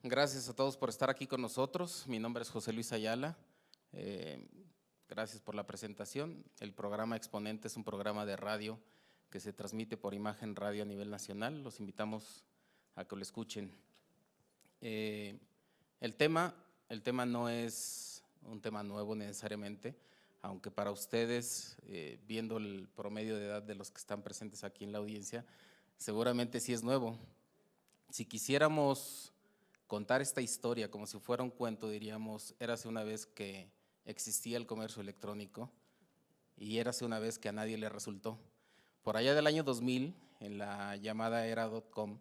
Gracias a todos por estar aquí con nosotros. Mi nombre es José Luis Ayala. Gracias por la presentación. El programa Exponente es un programa de radio que se transmite por Imagen Radio a nivel nacional. Los invitamos a que lo escuchen. El tema no es un tema nuevo necesariamente, aunque para ustedes, viendo el promedio de edad de los que están presentes aquí en la audiencia, seguramente sí es nuevo. Si quisiéramos contar esta historia como si fuera un cuento, diríamos, érase una vez que existía el comercio electrónico y érase una vez que a nadie le resultó. Por allá del año 2000, en la llamada era .com,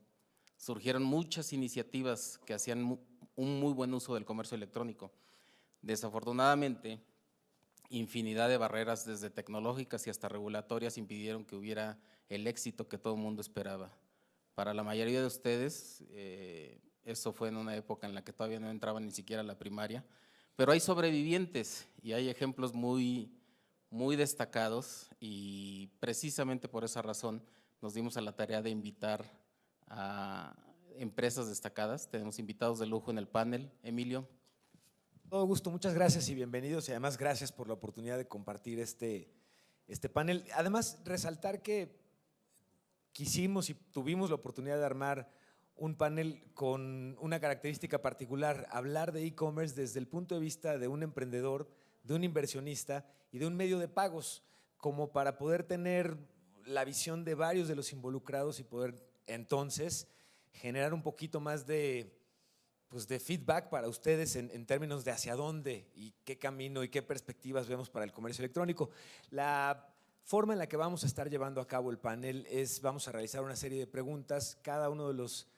surgieron muchas iniciativas que hacían un muy buen uso del comercio electrónico. Desafortunadamente, infinidad de barreras, desde tecnológicas y hasta regulatorias, impidieron que hubiera el éxito que todo el mundo esperaba. Para la mayoría de ustedes, eso fue en una época en la que todavía no entraban ni siquiera a la primaria, pero hay sobrevivientes y hay ejemplos muy destacados, y precisamente por esa razón nos dimos a la tarea de invitar a empresas destacadas. Tenemos invitados de lujo en el panel. Emilio. Todo gusto, muchas gracias y bienvenidos, y además gracias por la oportunidad de compartir este panel. Además, resaltar que quisimos y tuvimos la oportunidad de armar un panel con una característica particular: hablar de e-commerce desde el punto de vista de un emprendedor, de un inversionista y de un medio de pagos, como para poder tener la visión de varios de los involucrados y poder entonces generar un poquito más de feedback para ustedes en términos de hacia dónde y qué camino y qué perspectivas vemos para el comercio electrónico. La forma en la que vamos a estar llevando a cabo el panel es: vamos a realizar una serie de preguntas. Cada uno de los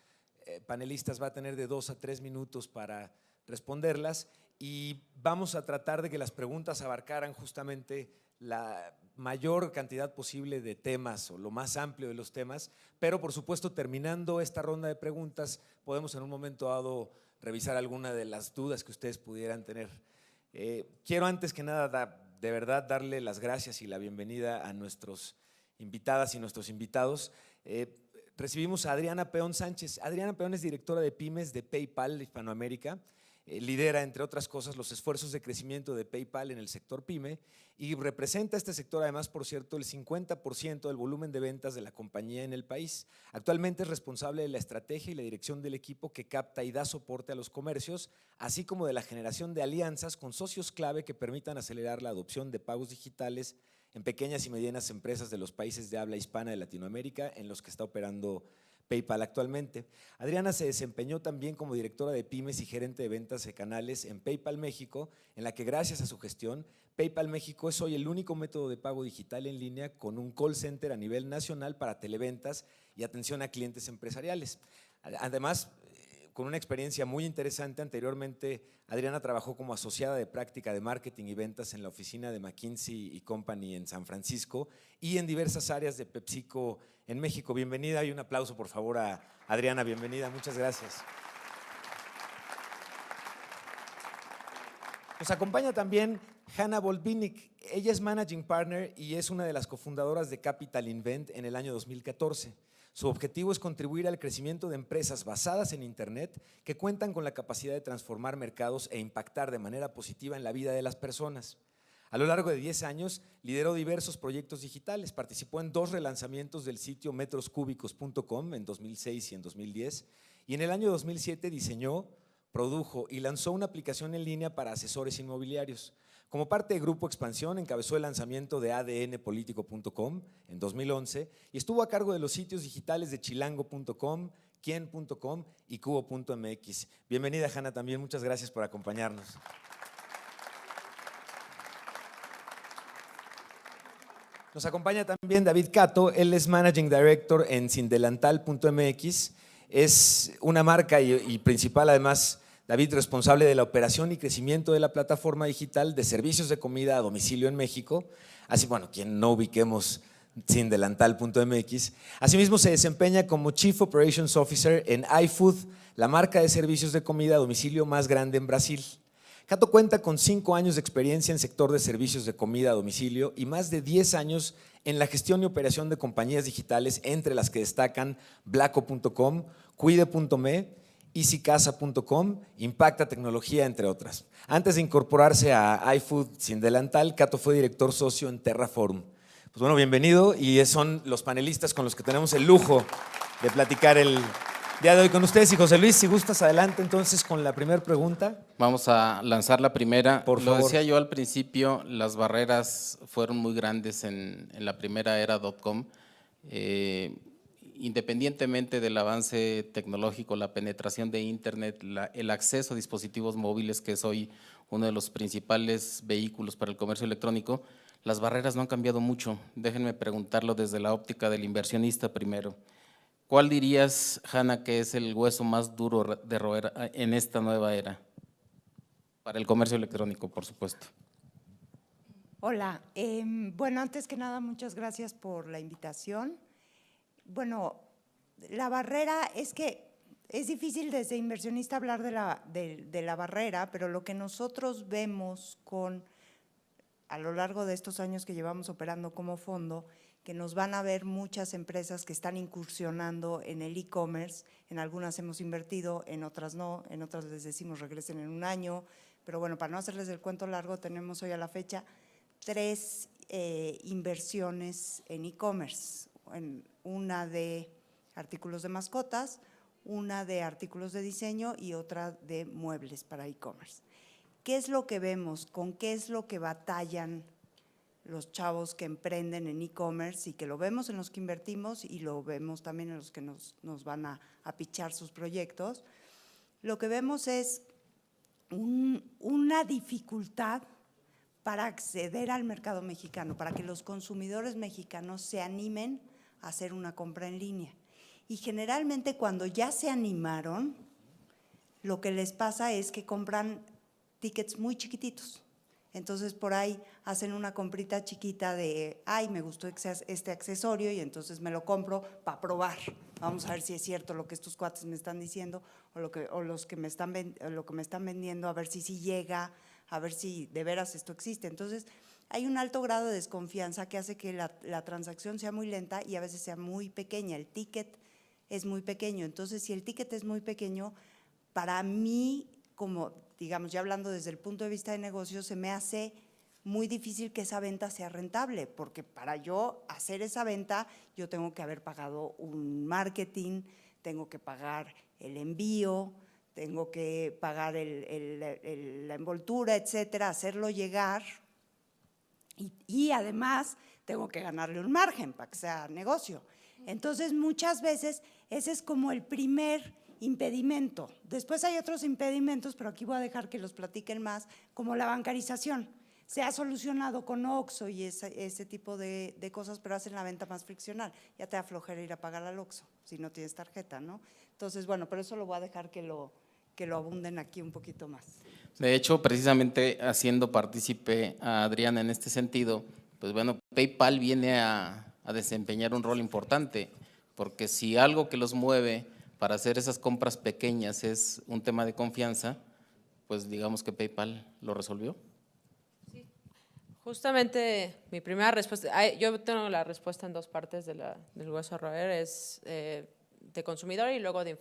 panelistas va a tener de 2 a 3 minutos para responderlas, y vamos a tratar de que las preguntas abarcaran justamente la mayor cantidad posible de temas, o lo más amplio de los temas, pero por supuesto, terminando esta ronda de preguntas, podemos en un momento dado revisar alguna de las dudas que ustedes pudieran tener. Quiero antes que nada de verdad darle las gracias y la bienvenida a nuestros invitadas y nuestros invitados. Recibimos a Adriana Peón Sánchez. Adriana Peón es directora de Pymes de PayPal Hispanoamérica. Lidera, entre otras cosas, los esfuerzos de crecimiento de PayPal en el sector PYME, y representa este sector, además, por cierto, el 50% del volumen de ventas de la compañía en el país. Actualmente es responsable de la estrategia y la dirección del equipo que capta y da soporte a los comercios, así como de la generación de alianzas con socios clave que permitan acelerar la adopción de pagos digitales en pequeñas y medianas empresas de los países de habla hispana de Latinoamérica en los que está operando PayPal actualmente. Adriana se desempeñó también como directora de Pymes y gerente de ventas de canales en PayPal México, en la que, gracias a su gestión, PayPal México es hoy el único método de pago digital en línea con un call center a nivel nacional para televentas y atención a clientes empresariales. Además, con una experiencia muy interesante, anteriormente Adriana trabajó como asociada de práctica de marketing y ventas en la oficina de McKinsey & Company en San Francisco y en diversas áreas de PepsiCo en México. Bienvenida, y un aplauso por favor a Adriana. Bienvenida, muchas gracias. Nos acompaña también Hanna Volvinik. Ella es Managing Partner y es una de las cofundadoras de Capital Invent en el año 2014. Su objetivo es contribuir al crecimiento de empresas basadas en Internet que cuentan con la capacidad de transformar mercados e impactar de manera positiva en la vida de las personas. A lo largo de 10 años lideró diversos proyectos digitales, participó en 2 relanzamientos del sitio metroscúbicos.com en 2006 y en 2010, y en el año 2007 diseñó, produjo y lanzó una aplicación en línea para asesores inmobiliarios. Como parte de Grupo Expansión, encabezó el lanzamiento de adnpolitico.com en 2011 y estuvo a cargo de los sitios digitales de chilango.com, quien.com y cubo.mx. Bienvenida, Hanna, también. Muchas gracias por acompañarnos. Nos acompaña también David Cato. Él es Managing Director en sindelantal.mx. Es una marca y principal, además, David, responsable de la operación y crecimiento de la plataforma digital de servicios de comida a domicilio en México. Así, bueno, quien no ubiquemos sindelantal.mx. Asimismo, se desempeña como Chief Operations Officer en iFood, la marca de servicios de comida a domicilio más grande en Brasil. Cato cuenta con 5 años de experiencia en sector de servicios de comida a domicilio y más de 10 años en la gestión y operación de compañías digitales, entre las que destacan Blaco.com, Cuide.me easycasa.com, Impacta Tecnología, entre otras. Antes de incorporarse a iFood sin delantal, Cato fue director socio en Terraforum. Pues bueno, bienvenido, y son los panelistas con los que tenemos el lujo de platicar el día de hoy con ustedes. Y José Luis, si gustas, adelante entonces con la primera pregunta. Vamos a lanzar la primera. Por favor. Lo decía yo al principio, las barreras fueron muy grandes en la primera era .com. Independientemente del avance tecnológico, la penetración de Internet, el acceso a dispositivos móviles, que es hoy uno de los principales vehículos para el comercio electrónico, las barreras no han cambiado mucho. Déjenme preguntarlo desde la óptica del inversionista primero. ¿Cuál dirías, Hanna, que es el hueso más duro de roer en esta nueva era? Para el comercio electrónico, por supuesto. Hola, bueno, antes que nada, muchas gracias por la invitación. Bueno, la barrera es que es difícil desde inversionista hablar de la barrera, pero lo que nosotros vemos a lo largo de estos años que llevamos operando como fondo, que nos van a ver muchas empresas que están incursionando en el e-commerce. En algunas hemos invertido, en otras no, en otras les decimos regresen en un año, pero bueno, para no hacerles el cuento largo, tenemos hoy a la fecha 3 inversiones en e-commerce, una de artículos de mascotas, una de artículos de diseño y otra de muebles para e-commerce. ¿Qué es lo que vemos? ¿Con qué es lo que batallan los chavos que emprenden en e-commerce y que lo vemos en los que invertimos y lo vemos también en los que nos van a pichar sus proyectos? Lo que vemos es una dificultad para acceder al mercado mexicano, para que los consumidores mexicanos se animen a hacer una compra en línea. Y generalmente cuando ya se animaron, lo que les pasa es que compran tickets muy chiquititos. Entonces por ahí hacen una comprita chiquita de, ay, me gustó este accesorio y entonces me lo compro para probar. Vamos a ver si es cierto lo que estos cuates me están diciendo o lo que me están vendiendo, a ver si sí llega, a ver si de veras esto existe. Entonces hay un alto grado de desconfianza que hace que la transacción sea muy lenta y a veces sea muy pequeña. El ticket es muy pequeño. Entonces, si el ticket es muy pequeño, para mí, como digamos, ya hablando desde el punto de vista de negocio, se me hace muy difícil que esa venta sea rentable, porque para yo hacer esa venta, yo tengo que haber pagado un marketing, tengo que pagar el envío, tengo que pagar la envoltura, etcétera, hacerlo llegar y además tengo que ganarle un margen para que sea negocio. Entonces, muchas veces ese es como el primer impedimento. Después hay otros impedimentos, pero aquí voy a dejar que los platiquen más, como la bancarización. Se ha solucionado con OXXO y ese tipo de cosas, pero hacen la venta más friccional. Ya te da flojera ir a pagar al OXXO si no tienes tarjeta, ¿no? Entonces, bueno, pero eso lo voy a dejar que lo abunden aquí un poquito más. De hecho, precisamente haciendo partícipe a Adriana en este sentido, pues bueno, PayPal viene a desempeñar un rol importante, porque si algo que los mueve para hacer esas compras pequeñas es un tema de confianza, pues digamos que PayPal lo resolvió. Sí, justamente mi primera respuesta, yo tengo la respuesta en dos partes del hueso a roer, es de consumidor y luego de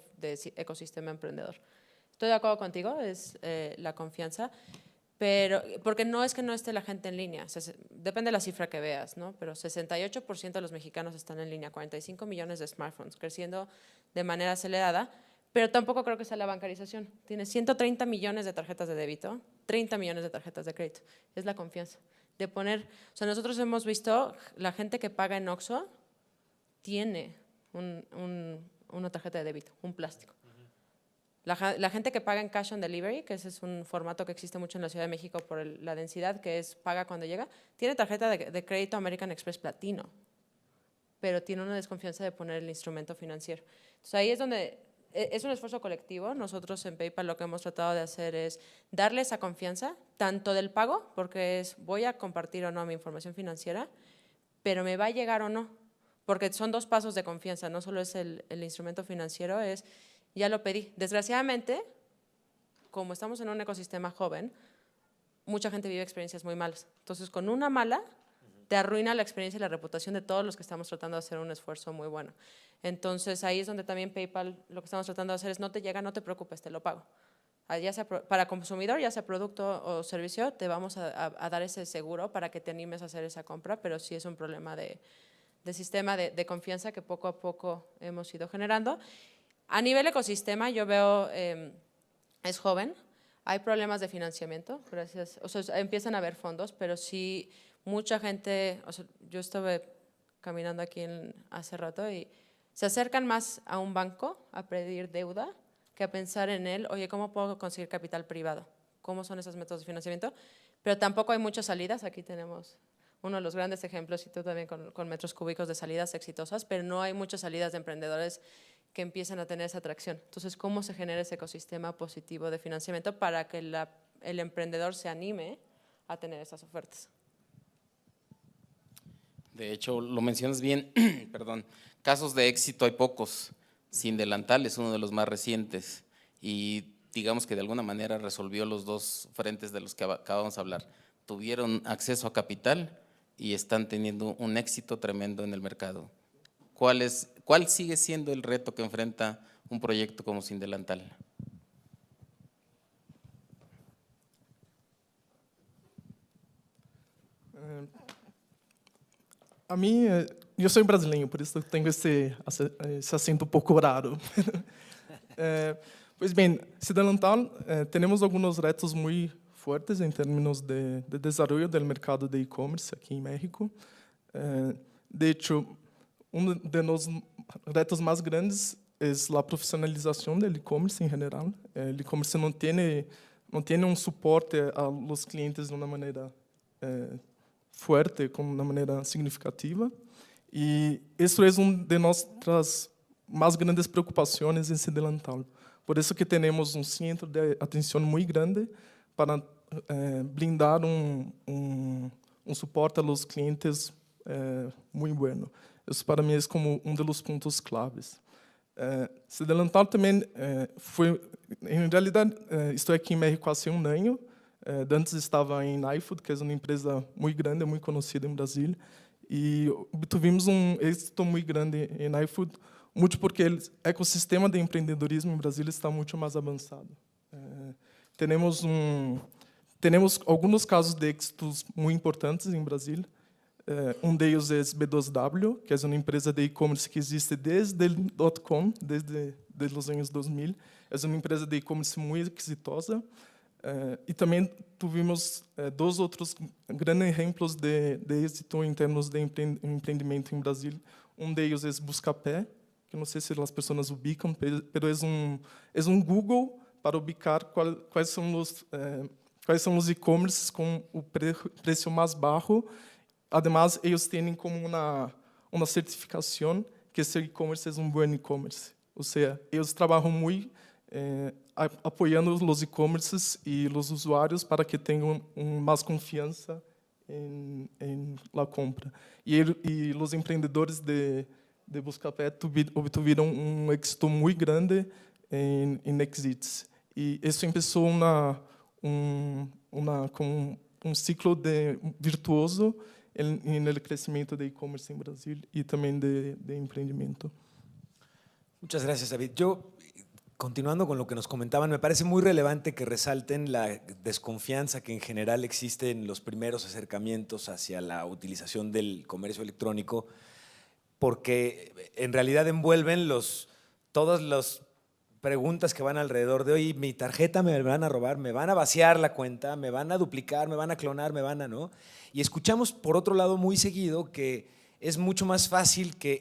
ecosistema emprendedor. Estoy de acuerdo contigo, es la confianza, pero porque no es que no esté la gente en línea, depende de la cifra que veas, ¿no? Pero 68% de los mexicanos están en línea, 45 millones de smartphones, creciendo de manera acelerada, pero tampoco creo que sea la bancarización. Tiene 130 millones de tarjetas de débito, 30 millones de tarjetas de crédito. Es la confianza de poner, o sea, nosotros hemos visto la gente que paga en OXXO tiene una tarjeta de débito, un plástico. La gente que paga en Cash on Delivery, que ese es un formato que existe mucho en la Ciudad de México por la densidad, que es paga cuando llega, tiene tarjeta de crédito American Express Platino, pero tiene una desconfianza de poner el instrumento financiero. Entonces ahí es donde es un esfuerzo colectivo. Nosotros en PayPal lo que hemos tratado de hacer es darle esa confianza, tanto del pago, porque es voy a compartir o no mi información financiera, pero me va a llegar o no, porque son dos pasos de confianza, no solo es el instrumento financiero, es ya lo pedí. Desgraciadamente, como estamos en un ecosistema joven, mucha gente vive experiencias muy malas. Entonces, con una mala, te arruina la experiencia y la reputación de todos los que estamos tratando de hacer un esfuerzo muy bueno. Entonces ahí es donde también PayPal, lo que estamos tratando de hacer es no te llega, no te preocupes, te lo pago. Ya sea para consumidor, ya sea producto o servicio, te vamos a dar ese seguro para que te animes a hacer esa compra, pero sí es un problema de sistema de confianza que poco a poco hemos ido generando. A nivel ecosistema, yo veo, es joven, hay problemas de financiamiento, gracias, o sea, empiezan a haber fondos, pero sí mucha gente, o sea, yo estuve caminando aquí hace rato y se acercan más a un banco a pedir deuda que a pensar en él, oye, ¿cómo puedo conseguir capital privado? ¿Cómo son esos métodos de financiamiento? Pero tampoco hay muchas salidas, aquí tenemos uno de los grandes ejemplos y tú también con metros cúbicos de salidas exitosas, pero no hay muchas salidas de emprendedores que empiezan a tener esa atracción. Entonces, ¿cómo se genera ese ecosistema positivo de financiamiento para que el emprendedor se anime a tener esas ofertas? De hecho, lo mencionas bien, perdón, casos de éxito hay pocos. Sin Delantal es uno de los más recientes y digamos que de alguna manera resolvió los dos frentes de los que acabamos de hablar. Tuvieron acceso a capital y están teniendo un éxito tremendo en el mercado. ¿Cuál sigue siendo el reto que enfrenta un proyecto como Sin Delantal? A mim, eu sou brasileiro, por isso tenho esse acento um pouco raro. Pois bem, Sin Delantal, temos alguns retos muito fortes em termos de desenvolvimento do mercado de e-commerce aqui em México. De hecho, de los retos mais grandes é a profissionalização do e-commerce em geral. O e-commerce não tem suporte a los clientes de uma maneira fuerte, de uma maneira significativa. E isso é de nossas mais grandes preocupações em Sin Delantal. Por isso que temos centro de atenção muito grande para blindar suporte a los clientes muito bueno. Isso para mim é como dos pontos claves. Sin Delantal também foi, em realidade, estou aqui em México há um ano. Antes estava em iFood, que é uma empresa muito grande, muito conhecida em Brasil, e obtivemos êxito muito grande em iFood, muito porque o ecossistema de empreendedorismo em Brasil está muito mais avançado. Temos alguns casos de êxitos muito importantes em Brasil. Deles é B2W, que é uma empresa de e-commerce que existe desde o .com, desde os anos 2000. É uma empresa de e-commerce muito exitosa. E também tivemos dois outros grandes exemplos de êxito em termos de empreendimento em Brasil. Deles é Buscapé, que não sei se as pessoas ubicam, mas é Google para ubicar quais são os e-commerces com o preço mais baixo. Además, eles têm como uma certificação que esse e-commerce é bom e-commerce. Ou seja, eles trabalham muito apoiando os e-commerces e os usuários para que tenham mais confiança em la compra. E os empreendedores de Buscapé obtiveram êxito muito grande em exits. E isso começou com ciclo virtuoso no crescimento de e-commerce em Brasil e também de empreendimento. Muchas gracias, David. Continuando con lo que nos comentaban, me parece muy relevante que resalten la desconfianza que en general existe en los primeros acercamientos hacia la utilización del comercio electrónico, porque en realidad envuelven todas las preguntas que van alrededor de, oye, mi tarjeta me van a robar, me van a vaciar la cuenta, me van a duplicar, me van a clonar, ¿no? Y escuchamos, por otro lado, muy seguido que es mucho más fácil que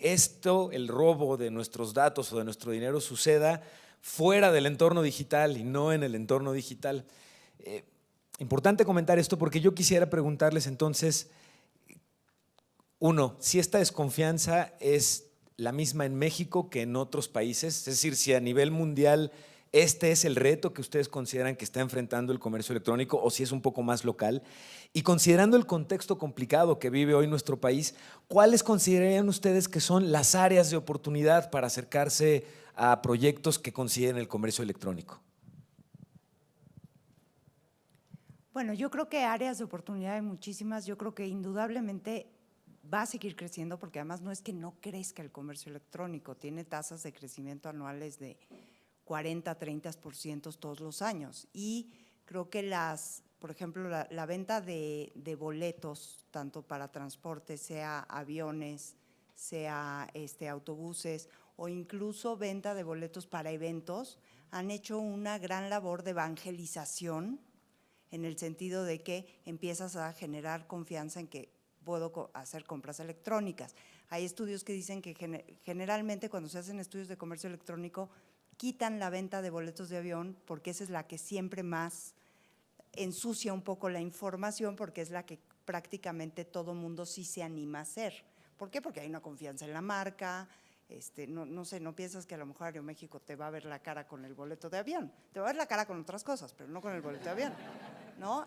el robo de nuestros datos o de nuestro dinero suceda fuera del entorno digital y no en el entorno digital. Importante comentar esto porque yo quisiera preguntarles entonces, uno, si esta desconfianza es la misma en México que en otros países, es decir, si a nivel mundial este es el reto que ustedes consideran que está enfrentando el comercio electrónico o si es un poco más local. Y considerando el contexto complicado que vive hoy nuestro país, ¿cuáles considerarían ustedes que son las áreas de oportunidad para acercarse a proyectos que consideren el comercio electrónico? Bueno, yo creo que áreas de oportunidad hay muchísimas. Yo creo que indudablemente va a seguir creciendo porque además no es que no crezca el comercio electrónico, tiene tasas de crecimiento anuales de 40, 30% todos los años. Y creo que por ejemplo, la venta de boletos, tanto para transporte, sea aviones, sea autobuses, o incluso venta de boletos para eventos, han hecho una gran labor de evangelización en el sentido de que empiezas a generar confianza en que puedo hacer compras electrónicas. Hay estudios que dicen que generalmente cuando se hacen estudios de comercio electrónico quitan la venta de boletos de avión porque esa es la que siempre más ensucia un poco la información porque es la que prácticamente todo mundo sí se anima a hacer. ¿Por qué? Porque hay una confianza en la marca. No sé, no piensas que a lo mejor Aeroméxico te va a ver la cara con el boleto de avión. Te va a ver la cara con otras cosas, pero no con el boleto de avión, ¿no?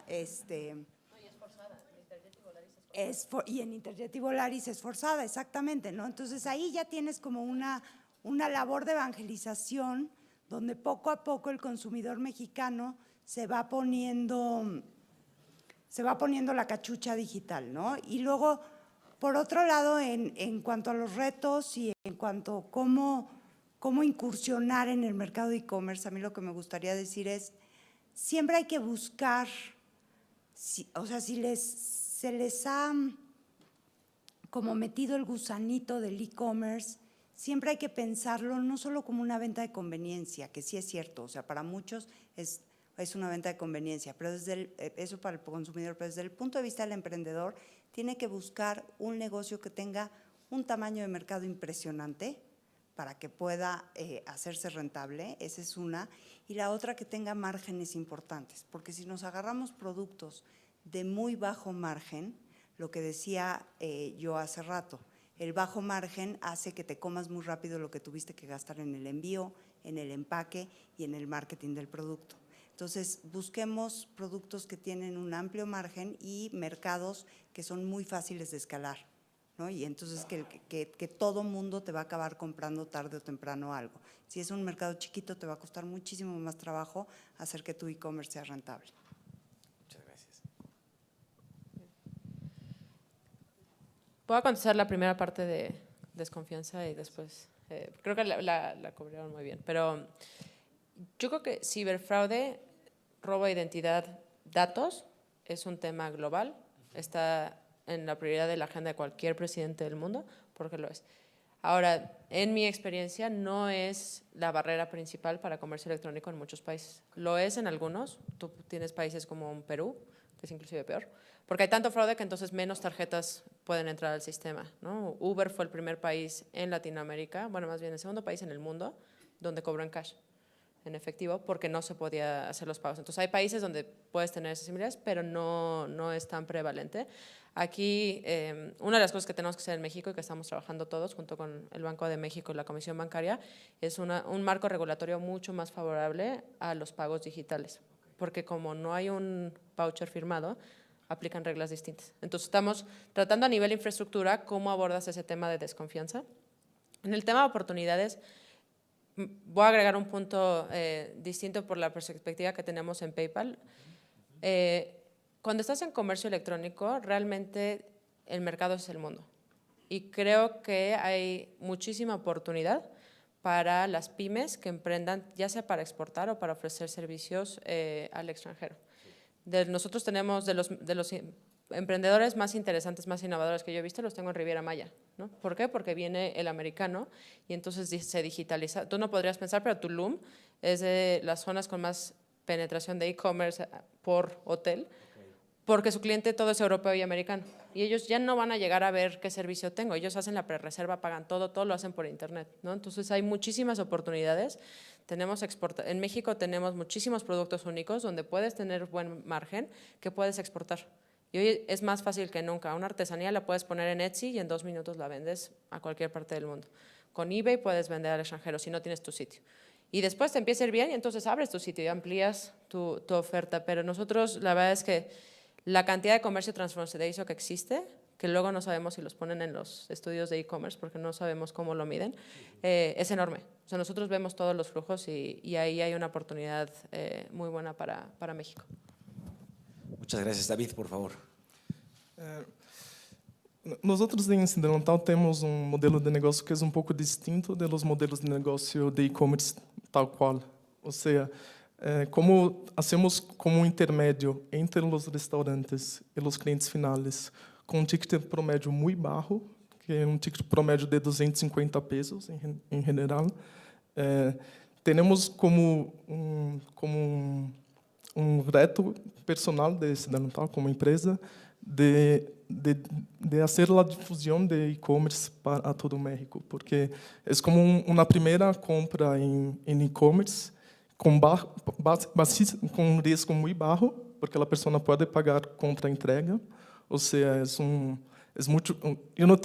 Y en Interjet y Volaris es forzada, exactamente, ¿no? Entonces ahí ya tienes como una labor de evangelización donde poco a poco el consumidor mexicano se va poniendo la cachucha digital, ¿no? Y luego, por otro lado, en cuanto a los retos y en cuanto a cómo incursionar en el mercado de e-commerce, a mí lo que me gustaría decir es, siempre hay que buscar, o sea, si se les ha como metido el gusanito del e-commerce, siempre hay que pensarlo no solo como una venta de conveniencia, que sí es cierto, o sea, para muchos es una venta de conveniencia, pero eso para el consumidor, pero desde el punto de vista del emprendedor, tiene que buscar un negocio que tenga un tamaño de mercado impresionante para que pueda hacerse rentable, esa es una, y la otra que tenga márgenes importantes, porque si nos agarramos productos de muy bajo margen, lo que decía yo hace rato, el bajo margen hace que te comas muy rápido lo que tuviste que gastar en el envío, en el empaque y en el marketing del producto. Entonces, busquemos productos que tienen un amplio margen y mercados que son muy fáciles de escalar, ¿no? Y entonces que todo mundo te va a acabar comprando tarde o temprano algo. Si es un mercado chiquito, te va a costar muchísimo más trabajo hacer que tu e-commerce sea rentable. Muchas gracias. Voy a contestar la primera parte de desconfianza y después, creo que la cubrieron muy bien, pero yo creo que ciberfraude, robo de identidad, datos, es un tema global, está en la prioridad de la agenda de cualquier presidente del mundo, porque lo es. Ahora, en mi experiencia, no es la barrera principal para comercio electrónico en muchos países. Lo es en algunos. Tú tienes países como Perú, que es inclusive peor, porque hay tanto fraude que entonces menos tarjetas pueden entrar al sistema, ¿no? Uber fue el primer país en Latinoamérica, bueno, más bien el segundo país en el mundo, donde cobró en cash, en efectivo, porque no se podía hacer los pagos. Entonces hay países donde puedes tener esas similitudes, pero no es tan prevalente. Aquí, una de las cosas que tenemos que hacer en México y que estamos trabajando todos junto con el Banco de México y la Comisión Bancaria es un marco regulatorio mucho más favorable a los pagos digitales, porque como no hay un voucher firmado, aplican reglas distintas. Entonces estamos tratando a nivel infraestructura cómo abordas ese tema de desconfianza. En el tema de oportunidades, voy a agregar un punto distinto por la perspectiva que tenemos en PayPal. Cuando estás en comercio electrónico, realmente el mercado es el mundo. Y creo que hay muchísima oportunidad para las pymes que emprendan, ya sea para exportar o para ofrecer servicios al extranjero. Nosotros tenemos de los emprendedores más interesantes, más innovadores que yo he visto, los tengo en Riviera Maya, ¿no? ¿Por qué? Porque viene el americano y entonces se digitaliza. Tú no podrías pensar, pero Tulum es de las zonas con más penetración de e-commerce por hotel, porque su cliente todo es europeo y americano. Y ellos ya no van a llegar a ver qué servicio tengo. Ellos hacen la prerreserva, pagan todo lo hacen por internet, ¿no? Entonces hay muchísimas oportunidades. En México tenemos muchísimos productos únicos donde puedes tener buen margen que puedes exportar. Y hoy es más fácil que nunca. Una artesanía la puedes poner en Etsy y en 2 minutos la vendes a cualquier parte del mundo. Con eBay puedes vender al extranjero si no tienes tu sitio. Y después te empieza a ir bien y entonces abres tu sitio y amplías tu oferta. Pero nosotros, la verdad es que la cantidad de comercio transfronterizo que existe, que luego no sabemos si los ponen en los estudios de e-commerce porque no sabemos cómo lo miden, es enorme. O sea, nosotros vemos todos los flujos y ahí hay una oportunidad muy buena para México. Muchas gracias. David, por favor. Nosotros em Cidental temos modelo de negócio que é pouco distinto dos modelos de negócio de e-commerce tal qual. Ou seja, como hacemos como intermédio entre os restaurantes e os clientes finais, com ticket promédio muito baixo, que é ticket promédio de 250 pesos em geral, temos como reto personal de Cidental como empresa de fazer a difusão de e-commerce para todo o México, porque é como uma primeira compra em e-commerce com risco muito baixo, porque a pessoa pode pagar contra a entrega, ou seja, eu não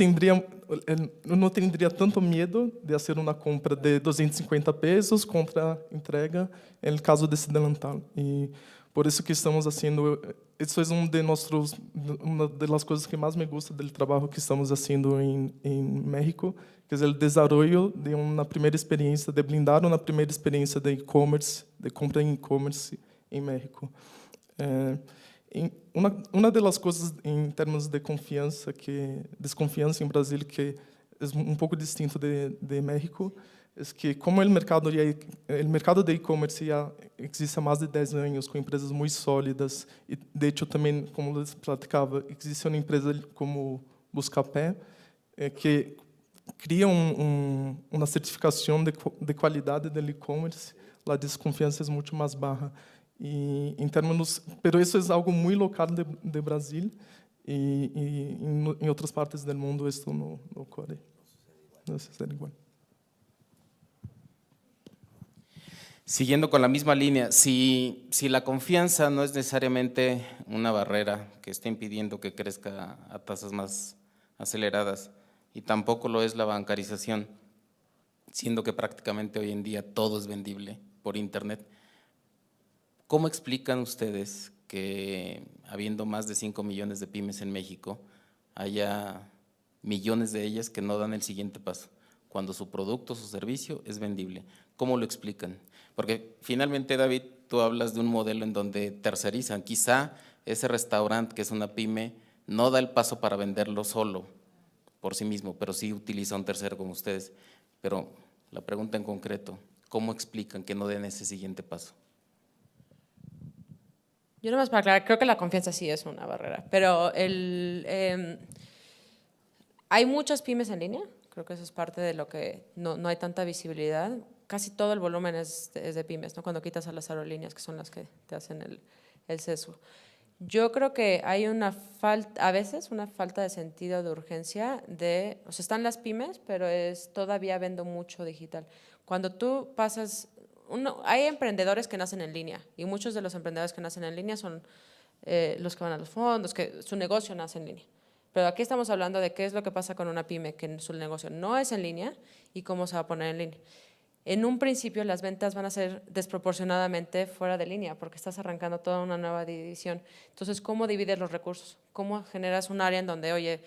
teria tanto medo de fazer uma compra de 250 pesos contra a entrega, no caso de Cidental. E por isso que estamos fazendo, isso é uma das coisas que mais me gusta do trabalho que estamos fazendo em México, que é o desenvolvimento de uma primeira experiência, de blindar uma primeira experiência de e-commerce, de compra em e-commerce em México. Uma das coisas em termos de desconfiança em Brasil que é pouco distinto de México, é que como o mercado de e-commerce já existe há mais de 10 anos, com empresas muito sólidas, e de hecho também, como eu platicava, existe uma empresa como Buscapé, que cria uma certificação de qualidade do e-commerce, a desconfiança é muito mais baixa. E em termos, pero isso é algo muito local de Brasil, e em outras partes do mundo isso não ocorre. Não sucede igual. Siguiendo con la misma línea, si la confianza no es necesariamente una barrera que esté impidiendo que crezca a tasas más aceleradas, y tampoco lo es la bancarización, siendo que prácticamente hoy en día todo es vendible por Internet, ¿cómo explican ustedes que, habiendo más de 5 millones de pymes en México, haya millones de ellas que no dan el siguiente paso, cuando su producto o su servicio es vendible? ¿Cómo lo explican? Porque finalmente, David, tú hablas de un modelo en donde tercerizan. Quizá ese restaurante, que es una pyme, no da el paso para venderlo solo, por sí mismo, pero sí utiliza un tercero como ustedes. Pero la pregunta en concreto, ¿cómo explican que no den ese siguiente paso? Yo nomás para aclarar, creo que la confianza sí es una barrera, pero hay muchas pymes en línea, creo que eso es parte de lo que no hay tanta visibilidad. Casi todo el volumen es de pymes, ¿no? Cuando quitas a las aerolíneas, que son las que te hacen el sesgo. Yo creo que hay a veces una falta de sentido de urgencia o sea, están las pymes, pero todavía vendo mucho digital. Cuando tú pasas, hay emprendedores que nacen en línea, y muchos de los emprendedores que nacen en línea son los que van a los fondos, que su negocio nace en línea. Pero aquí estamos hablando de qué es lo que pasa con una pyme, que su negocio no es en línea, y cómo se va a poner en línea. En un principio las ventas van a ser desproporcionadamente fuera de línea, porque estás arrancando toda una nueva división. Entonces, ¿cómo divides los recursos? ¿Cómo generas un área en donde, oye,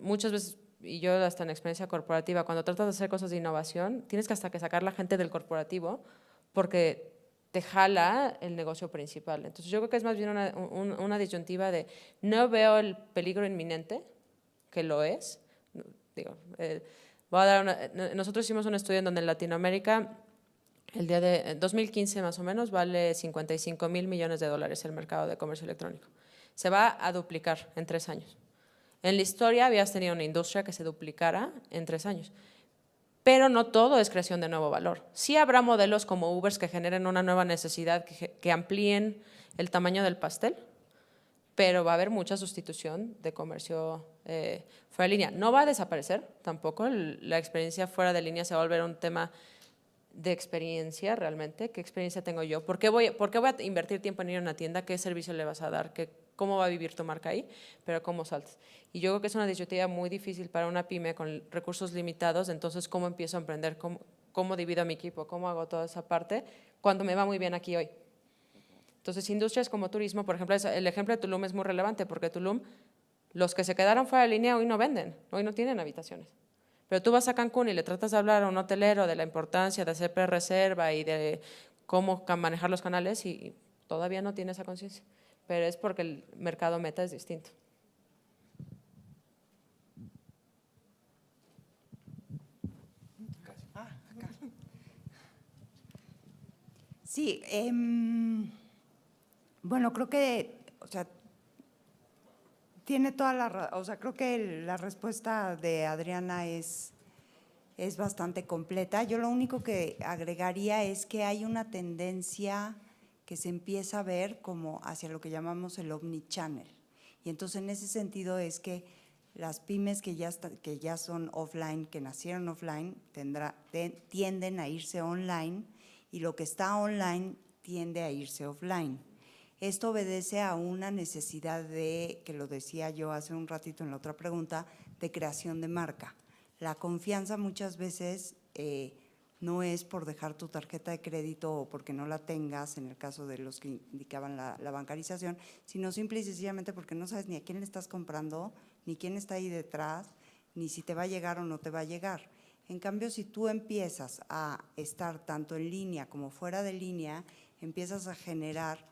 muchas veces, y yo hasta en experiencia corporativa, cuando tratas de hacer cosas de innovación, tienes que hasta que sacar la gente del corporativo, porque te jala el negocio principal. Entonces, yo creo que es más bien una disyuntiva de no veo el peligro inminente, que lo es. Digo, nosotros hicimos un estudio en donde en Latinoamérica, el día de 2015 más o menos, vale 55,000 millones de dólares el mercado de comercio electrónico. Se va a duplicar en 3 años. En la historia habías tenido una industria que se duplicara en 3 años. Pero no todo es creación de nuevo valor. Sí habrá modelos como Uber que generen una nueva necesidad, que amplíen el tamaño del pastel, pero va a haber mucha sustitución de comercio fuera de línea. No va a desaparecer tampoco, la experiencia fuera de línea se va a volver un tema de experiencia realmente. ¿Qué experiencia tengo yo? ¿Por qué voy a invertir tiempo en ir a una tienda? ¿Qué servicio le vas a dar? ¿Cómo va a vivir tu marca ahí? Pero ¿cómo saltas? Y yo creo que es una disyuntiva muy difícil para una pyme con recursos limitados. Entonces, ¿cómo empiezo a emprender? ¿Cómo divido a mi equipo? ¿Cómo hago toda esa parte cuando me va muy bien aquí hoy? Entonces, industrias como turismo, por ejemplo, el ejemplo de Tulum es muy relevante, porque Tulum, los que se quedaron fuera de línea hoy no venden, hoy no tienen habitaciones. Pero tú vas a Cancún y le tratas de hablar a un hotelero de la importancia de hacer pre-reserva y de cómo manejar los canales, y todavía no tiene esa conciencia. Pero es porque el mercado meta es distinto. Sí, bueno, creo que, o sea, tiene toda o sea, creo que la respuesta de Adriana es bastante completa. Yo lo único que agregaría es que hay una tendencia que se empieza a ver como hacia lo que llamamos el omnichannel. Y entonces en ese sentido es que las pymes que ya son offline, que nacieron offline, tienden a irse online, y lo que está online tiende a irse offline. Esto obedece a una necesidad de, que lo decía yo hace un ratito en la otra pregunta, de creación de marca. La confianza muchas veces no es por dejar tu tarjeta de crédito o porque no la tengas, en el caso de los que indicaban la bancarización, sino simple y sencillamente porque no sabes ni a quién le estás comprando, ni quién está ahí detrás, ni si te va a llegar o no te va a llegar. En cambio, si tú empiezas a estar tanto en línea como fuera de línea, empiezas a generar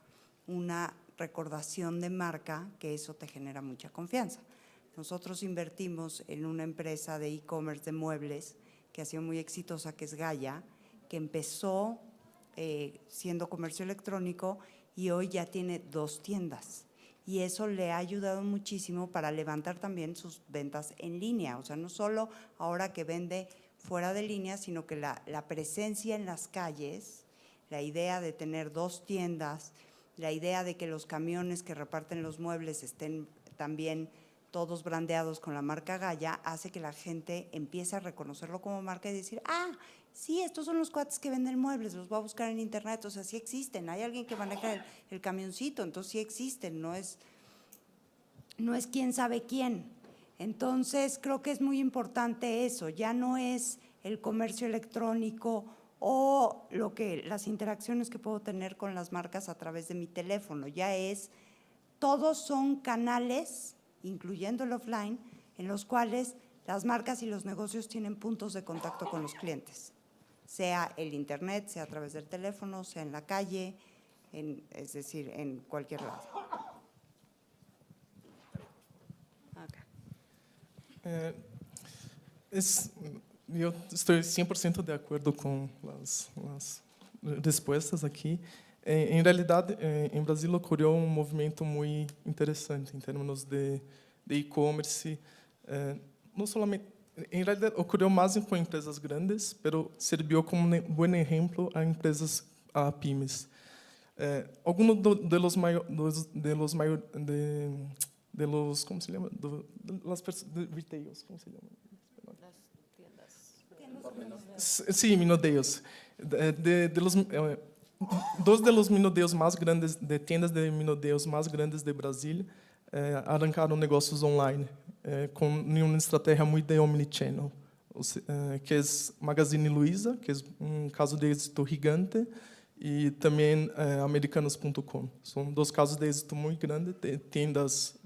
una recordación de marca, que eso te genera mucha confianza. Nosotros invertimos en una empresa de e-commerce de muebles que ha sido muy exitosa, que es Gaia, que empezó siendo comercio electrónico y hoy ya tiene 2 tiendas. Y eso le ha ayudado muchísimo para levantar también sus ventas en línea. O sea, no solo ahora que vende fuera de línea, sino que la presencia en las calles, la idea de tener 2 tiendas, la idea de que los camiones que reparten los muebles estén también todos brandeados con la marca Gaia, hace que la gente empiece a reconocerlo como marca y decir, ah, sí, estos son los cuates que venden muebles, los voy a buscar en internet. O sea, sí existen, hay alguien que maneja el camioncito, entonces sí existen, no es quién sabe quién. Entonces creo que es muy importante eso, ya no es el comercio electrónico o las interacciones que puedo tener con las marcas a través de mi teléfono, ya es, todos son canales, incluyendo el offline, en los cuales las marcas y los negocios tienen puntos de contacto con los clientes, sea el internet, sea a través del teléfono, sea en la calle, es decir, en cualquier lado. Okay. Eu estou 100% de acordo com as respostas aqui. Em realidade, em Brasil ocorreu um movimento muito interessante em termos de e-commerce. Não somente, em realidade, ocorreu mais com empresas grandes, mas serviu como um bom exemplo a empresas, a pymes. Alguns de los ¿cómo se llama? De las retailers, ¿cómo se llama? Sí, minodeos. Dos de los minodeos más grandes, de tiendas de minodeos más grandes de Brasil, arrancaram negócios online com uma estratégia muito de omnichannel, que é Magazine Luiza, que é caso de êxito gigante, e também Americanos.com. São 2 casos de êxito muito grandes, de tiendas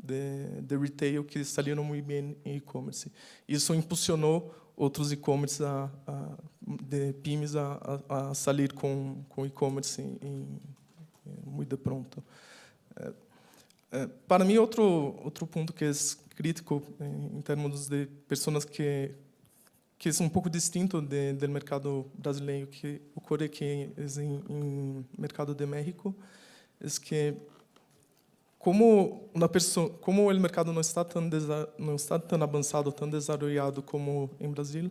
de retail que saíram muito bem em e-commerce. Isso impulsionou outros e-commerce de pymes a sair com e-commerce muito de pronto. Para mim, outro ponto que é crítico em termos de pessoas que é um pouco distinto do mercado brasileiro, que ocorre aqui em mercado de México, é que como o mercado não está tão avançado, tão desenvolvido como em Brasil,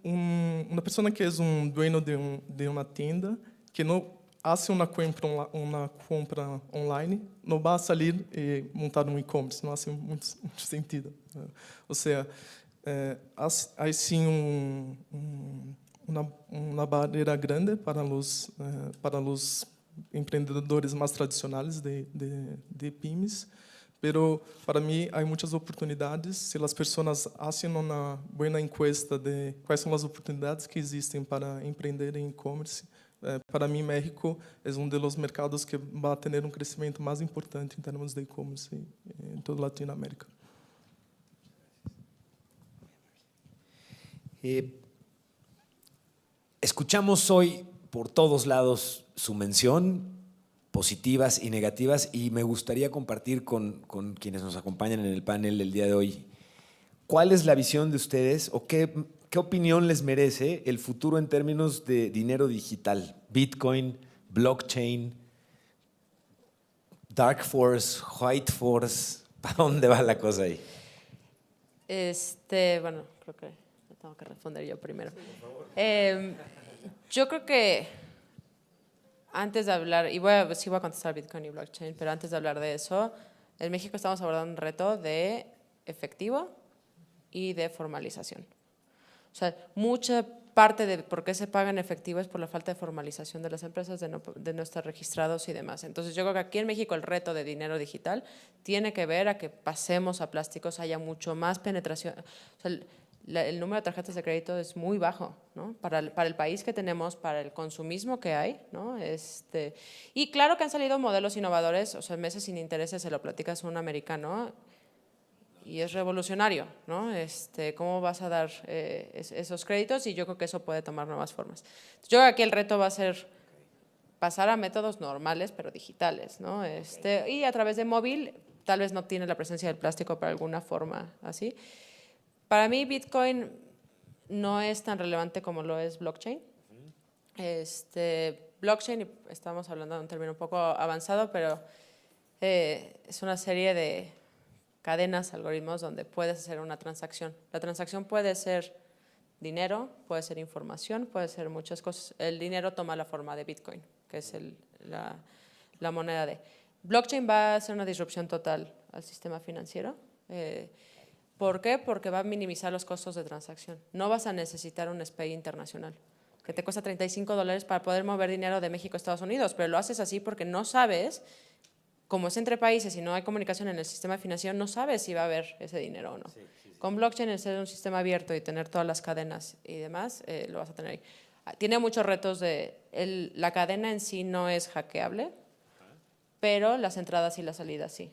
uma pessoa que é dueño de uma tienda que não faz uma compra online, não vai sair e montar um e-commerce, não faz muito sentido. Ou seja, há sim uma barreira grande para os empreendedores mais tradicionais de pymes, pero para mim há muitas oportunidades. Se as pessoas fazem uma boa encuesta de quais são as oportunidades que existem para empreender em e-commerce, para mim México é dos mercados que vai ter crescimento mais importante em termos de e-commerce em toda a Latinoamérica. Escuchamos hoy por todos lados su mención, positivas y negativas, y me gustaría compartir con quienes nos acompañan en el panel el día de hoy. ¿Cuál es la visión de ustedes o qué ¿qué opinión les merece el futuro en términos de dinero digital? Bitcoin, blockchain, dark force, white force. ¿Para dónde va la cosa ahí? Bueno, creo que lo tengo que responder yo primero. Yo creo que antes de hablar, y sí voy a contestar Bitcoin y blockchain, pero antes de hablar de eso, en México estamos abordando un reto de efectivo y de formalización. O sea, mucha parte de por qué se paga en efectivo es por la falta de formalización de las empresas, de no estar registrados y demás. Entonces, yo creo que aquí en México el reto de dinero digital tiene que ver a que pasemos a plásticos, haya mucho más penetración. O sea, el número de tarjetas de crédito es muy bajo, ¿no? Para el país que tenemos, para el consumismo que hay, ¿no? Y claro que han salido modelos innovadores, o sea, meses sin intereses, se lo platicas a un americano y es revolucionario, ¿no? ¿Cómo vas a dar esos créditos? Y yo creo que eso puede tomar nuevas formas. Yo creo que aquí el reto va a ser pasar a métodos normales, pero digitales, ¿no? Y a través de móvil, tal vez no tiene la presencia del plástico para alguna forma así. Para mí, Bitcoin no es tan relevante como lo es blockchain. Blockchain, estamos hablando de un término un poco avanzado, pero es una serie de cadenas, algoritmos, donde puedes hacer una transacción. La transacción puede ser dinero, puede ser información, puede ser muchas cosas. El dinero toma la forma de Bitcoin, que es la moneda de. Blockchain va a hacer una disrupción total al sistema financiero. ¿Por qué? Porque va a minimizar los costos de transacción. No vas a necesitar un SPEI internacional, que te cuesta $35 para poder mover dinero de México a Estados Unidos, pero lo haces así porque no sabes, como es entre países y no hay comunicación en el sistema financiero, no sabes si va a haber ese dinero o no. Sí. Con blockchain, el ser un sistema abierto y tener todas las cadenas y demás, lo vas a tener ahí. Tiene muchos retos la cadena en sí no es hackeable, pero las entradas y las salidas sí.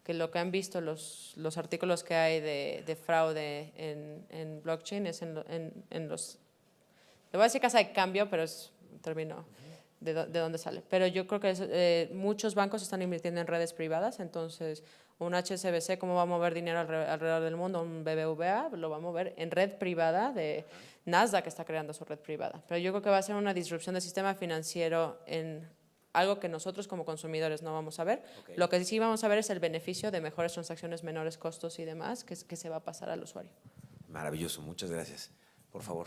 Que lo que han visto los artículos que hay de fraude en blockchain es en los... Le voy a decir casa de cambio, pero es un término de dónde sale. Pero yo creo que muchos bancos están invirtiendo en redes privadas, entonces un HSBC, ¿cómo va a mover dinero alrededor del mundo? Un BBVA lo va a mover en red privada de Nasdaq, que está creando su red privada. Pero yo creo que va a ser una disrupción del sistema financiero en algo que nosotros como consumidores no vamos a ver. Okay. Lo que sí vamos a ver es el beneficio de mejores transacciones, menores costos y demás, que se va a pasar al usuario. Maravilloso, muchas gracias. Por favor.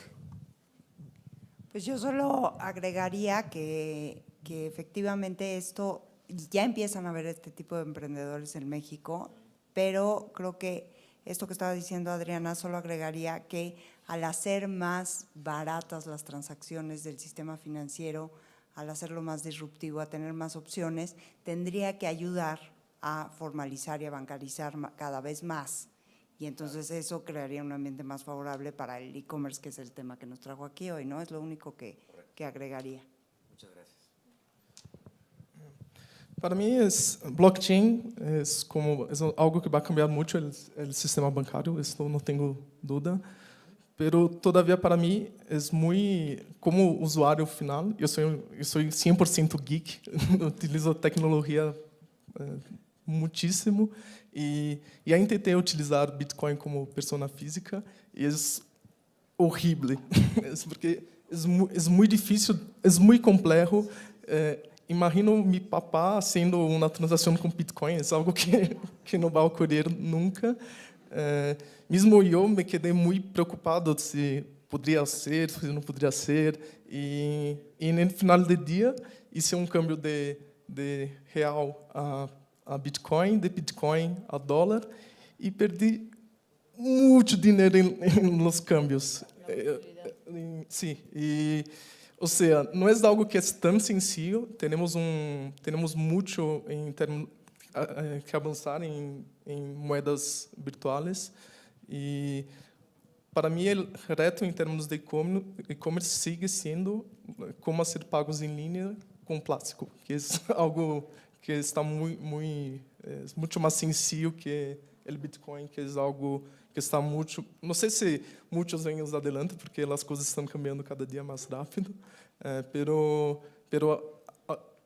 Pues yo solo agregaría que efectivamente esto, ya empiezan a haber este tipo de emprendedores en México, pero creo que esto que estaba diciendo Adriana, solo agregaría que al hacer más baratas las transacciones del sistema financiero, al hacerlo más disruptivo, a tener más opciones, tendría que ayudar a formalizar y a bancarizar cada vez más. Y entonces eso crearía un ambiente más favorable para el e-commerce, que es el tema que nos trajo aquí hoy, ¿no? Es lo único que agregaría. Muchas gracias. Para mí, blockchain es algo que va a cambiar mucho el sistema bancario, esto no tengo duda. Pero todavía para mí es muy, como usuario final, yo soy 100% geek, utilizo tecnología muchísimo y ya intenté utilizar Bitcoin como persona física y es horrible, porque es muy difícil, es muy complejo. Imagino mi papá haciendo una transacción con Bitcoin, es algo que no va a ocurrir nunca. Mesmo eu me quedei muito preocupado se poderia ser, se não poderia ser. E no final do dia, hice um câmbio de real a Bitcoin, de Bitcoin a dólar, e perdi muito dinheiro nos câmbios. Sim, ou seja, não é algo que é tão sencillo. Temos muito em termos que avançar em moedas virtuais. E para mim, o reto em termos de e-commerce sigue sendo como ser pagos em linha com plástico, que é algo que está muito mais sencillo que o Bitcoin, que é algo que está muito, não sei se muitos anos adelante, porque as coisas estão cambiando cada dia mais rápido, pero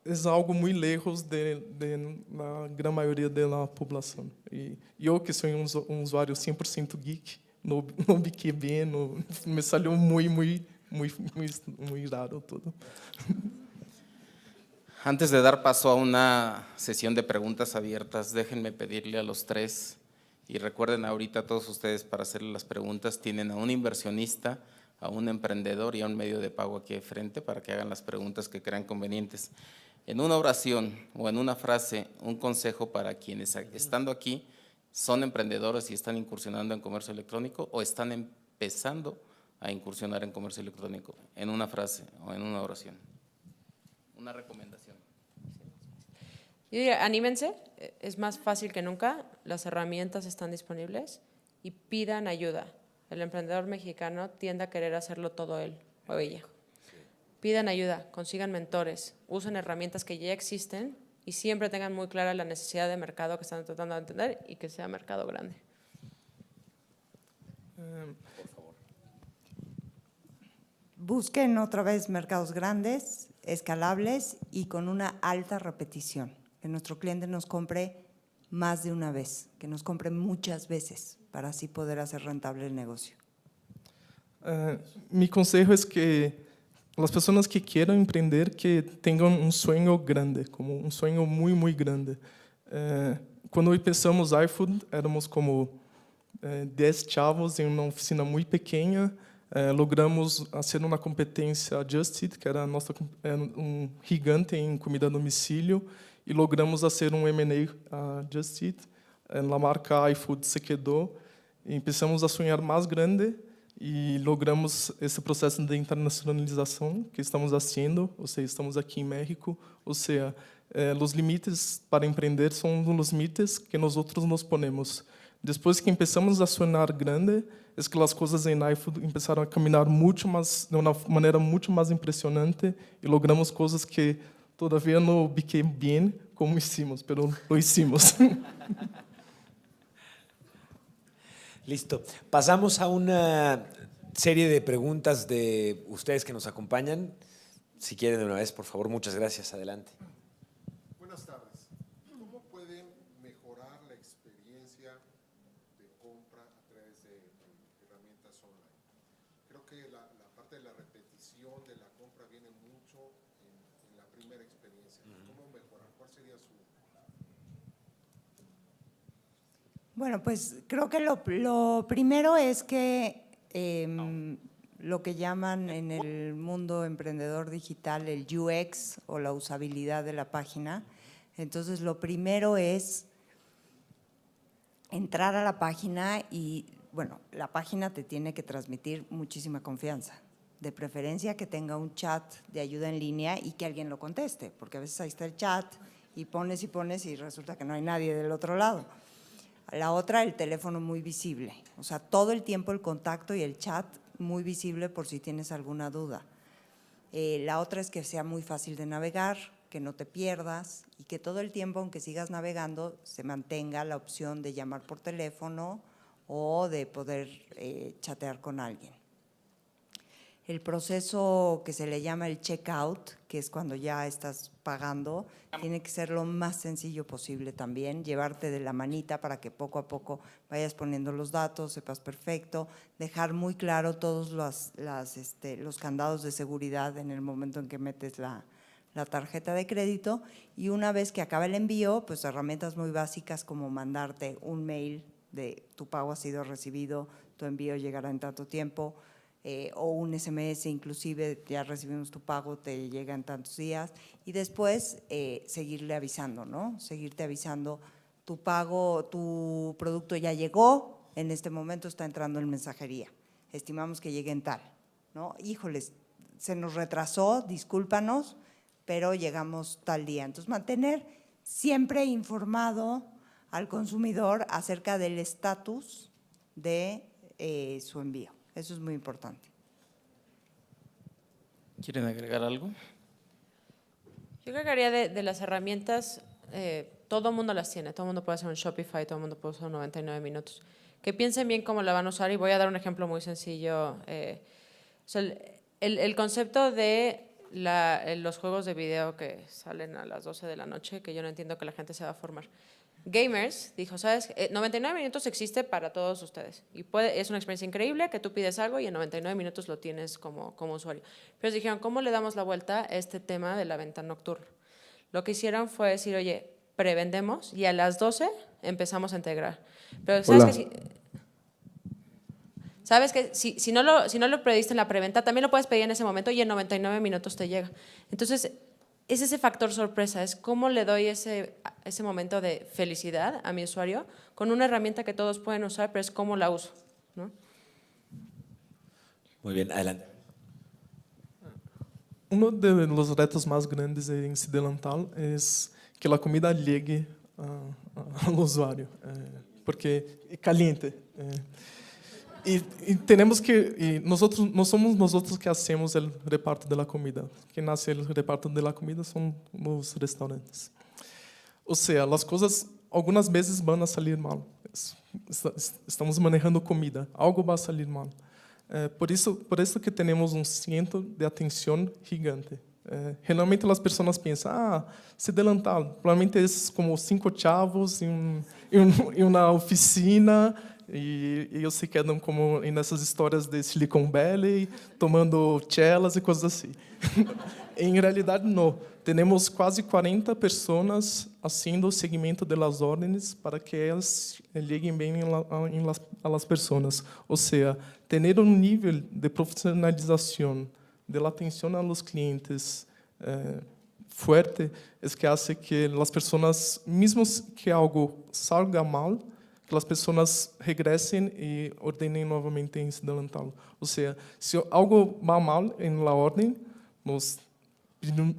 é algo muito lejos na grande maioria da população. E eu, que sou um usuário 100% geek, não biquei bem, me saiu muito raro tudo. Antes de dar paso a una sesión de preguntas abiertas, déjenme pedirle a los tres, y recuerden ahorita todos ustedes para hacerle las preguntas, tienen a un inversionista, a un emprendedor y a un medio de pago aquí de frente para que hagan las preguntas que crean convenientes. En una oración o en una frase, un consejo para quienes estando aquí son emprendedores y están incursionando en comercio electrónico o están empezando a incursionar en comercio electrónico, en una frase o en una oración. Una recomendación. Yo diría, anímense, es más fácil que nunca, las herramientas están disponibles y pidan ayuda. El emprendedor mexicano tiende a querer hacerlo todo él o ella. Pidan ayuda, consigan mentores, usen herramientas que ya existen y siempre tengan muy clara la necesidad de mercado que están tratando de entender y que sea mercado grande. Busquen otra vez mercados grandes, escalables y con una alta repetición. Que nuestro cliente nos compre más de una vez, que nos compre muchas veces para así poder hacer rentable el negocio. Mi consejo es que las personas que quieran emprender que tengan un sueño grande, como un sueño muy grande. Cuando empezamos iFood, éramos como 10 chavos em uma oficina muito pequena. Logramos fazer uma competência Just Eat, que era um gigante em comida a domicílio, e logramos fazer um M&A Just Eat. A marca iFood se quedou, e começamos a sonhar mais grande, e logramos esse processo de internacionalização que estamos fazendo, ou seja, estamos aqui em México, ou seja, os limites para empreender são os limites que nós outros nos ponemos. Depois que começamos a sonhar grande, é que as coisas em iFood começaram a caminhar muito mais, de uma maneira muito mais impressionante, e logramos coisas que todavía não biquei bem como hicimos, mas lo hicimos. Listo. Pasamos a una serie de preguntas de ustedes que nos acompañan. Si quieren de una vez, por favor, muchas gracias. Adelante. Buenas tardes. ¿Cómo pueden mejorar la experiencia de compra a través de herramientas online? Creo que la parte de la repetición de la compra viene mucho en la primera experiencia. ¿Cómo mejorar? ¿Cuál sería su...? Bueno, pues creo que lo primero es que lo que llaman en el mundo emprendedor digital el UX o la usabilidad de la página. Entonces, lo primero es entrar a la página y, bueno, la página te tiene que transmitir muchísima confianza. De preferencia que tenga un chat de ayuda en línea y que alguien lo conteste, porque a veces ahí está el chat y pones y resulta que no hay nadie del otro lado. La otra, el teléfono muy visible, o sea, todo el tiempo el contacto y el chat muy visible por si tienes alguna duda. La otra es que sea muy fácil de navegar, que no te pierdas y que todo el tiempo, aunque sigas navegando, se mantenga la opción de llamar por teléfono o de poder chatear con alguien. El proceso que se le llama el checkout, que es cuando ya estás pagando, tiene que ser lo más sencillo posible también, llevarte de la manita para que poco a poco vayas poniendo los datos, sepas perfecto, dejar muy claro todos los candados de seguridad en el momento en que metes la tarjeta de crédito, y una vez que acaba el envío, pues herramientas muy básicas como mandarte un mail de tu pago ha sido recibido, tu envío llegará en tanto tiempo, o un SMS, inclusive ya recibimos tu pago, te llega en tantos días, y después seguirle avisando, ¿no? Seguirte avisando, tu pago, tu producto ya llegó, en este momento está entrando en mensajería, estimamos que llegue en tal, ¿no? Híjoles, se nos retrasó, discúlpanos, pero llegamos tal día. Entonces, mantener siempre informado al consumidor acerca del estatus de su envío. Eso es muy importante. ¿Quieren agregar algo? Yo agregaría de las herramientas, todo el mundo las tiene, todo el mundo puede hacer un Shopify, todo el mundo puede usar 99 minutos. Que piensen bien cómo la van a usar y voy a dar un ejemplo muy sencillo. O sea, el concepto de los juegos de video que salen a las 12 de la noche, que yo no entiendo que la gente se va a formar. gamers dijo, ¿sabes? 99 minutos existe para todos ustedes y es una experiencia increíble que tú pides algo y en 99 minutos lo tienes como usuario. Pero ellos dijeron, ¿cómo le damos la vuelta a este tema de la venta nocturna? Lo que hicieron fue decir, oye, prevendemos y a las 12 empezamos a integrar. Pero sabes que si no lo pediste en la preventa, también lo puedes pedir en ese momento y en 99 minutos te llega. Entonces, es ese factor sorpresa, es cómo le doy ese momento de felicidad a mi usuario con una herramienta que todos pueden usar, pero es cómo la uso, ¿no? Muy bien, adelante. Uno de los retos más grandes en Incidental es que la comida llegue al usuario, porque es caliente. Y tenemos que, y nosotros no somos nosotros que hacemos el reparto de la comida. Quien hace el reparto de la comida son los restaurantes. O sea, las cosas algunas veces van a salir mal. Estamos manejando comida, algo va a salir mal. Por eso que tenemos un centro de atención gigante. Generalmente as pessoas pensam, Incidental, provavelmente é como 5 chavos em uma oficina e eles se quedam como nessas histórias de Silicon Valley, tomando chelas e coisas assim. Em realidade, não. Temos quase 40 pessoas fazendo o seguimento das ordens para que elas cheguem bem a las pessoas. Ou seja, ter nível de profissionalização de la atención a los clientes fuerte es que hace que las personas, mismo que algo salga mal, que las personas regresen y ordenen nuevamente en Incidental. O sea, si algo va mal en la orden, nos